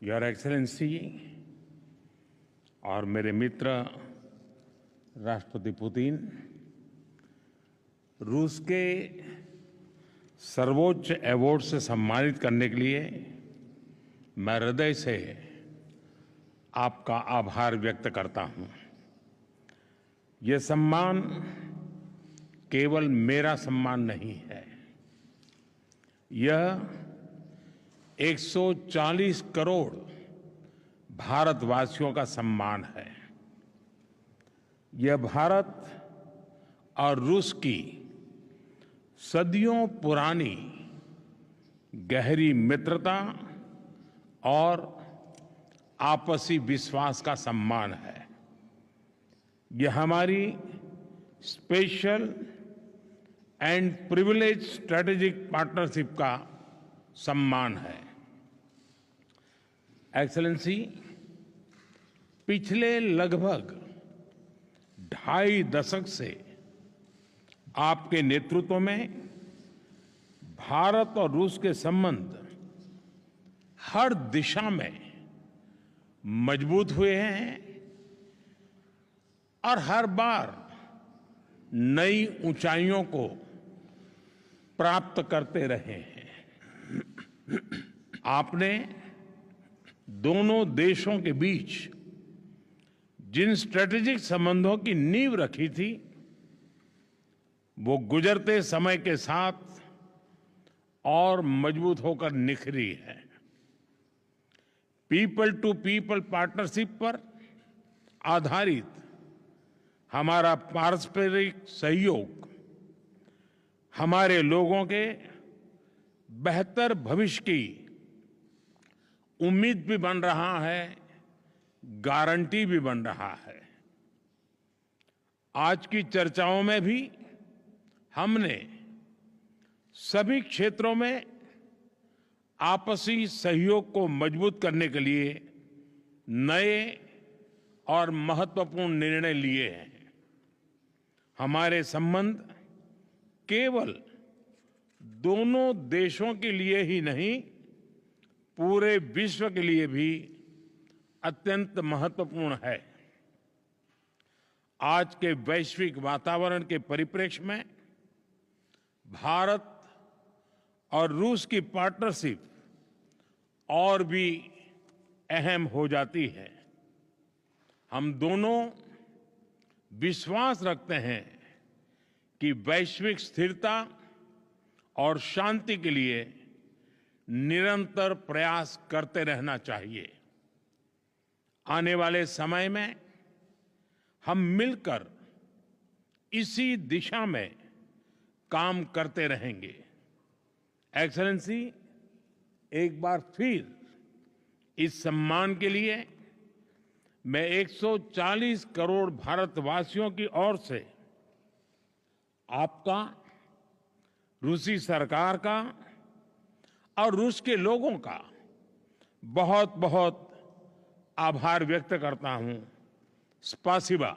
Your excellency और मेरे मित्र राष्ट्रपति पुतिन, रूस के सर्वोच्च अवार्ड से सम्मानित करने के लिए मैं हृदय से आपका आभार व्यक्त करता हूं। ये सम्मान केवल मेरा सम्मान नहीं है, यह 140 करोड़ भारतवासियों का सम्मान है। यह भारत और रूस की सदियों पुरानी गहरी मित्रता और आपसी विश्वास का सम्मान है। यह हमारी special and privilege strategic partnership का सम्मान है। एक्सेलेंसी, पिछले लगभग 2.5 दशक से आपके नेतृत्व में भारत और रूस के संबंध हर दिशा में मजबूत हुए हैं और हर बार नई ऊंचाइयों को प्राप्त करते रहे हैं। आपने दोनों देशों के बीच जिन स्ट्रेटेजिक संबंधों की नींव रखी थी, वो गुजरते समय के साथ और मजबूत होकर निखरी है। पीपल टू पीपल पार्टनरशिप पर आधारित हमारा पारस्परिक सहयोग हमारे लोगों के बेहतर भविष्य की उम्मीद भी बन रहा है, गारंटी भी बन रहा है। आज की चर्चाओं में भी हमने सभी क्षेत्रों में आपसी सहयोग को मजबूत करने के लिए नए और महत्वपूर्ण निर्णय लिए हैं। हमारे संबंध केवल दोनों देशों के लिए ही नहीं, पूरे विश्व के लिए भी अत्यंत महत्वपूर्ण है। आज के वैश्विक वातावरण के परिप्रेक्ष्य में भारत और रूस की पार्टनरशिप और भी अहम हो जाती है। हम दोनों विश्वास रखते हैं कि वैश्विक स्थिरता और शांति के लिए निरंतर प्रयास करते रहना चाहिए। आने वाले समय में हम मिलकर इसी दिशा में काम करते रहेंगे। एक्सेलेंसी, एक बार फिर इस सम्मान के लिए मैं 140 करोड़ भारतवासियों की ओर से आपका, रूसी सरकार का और रूस के लोगों का बहुत बहुत आभार व्यक्त करता हूं। स्पासिबा।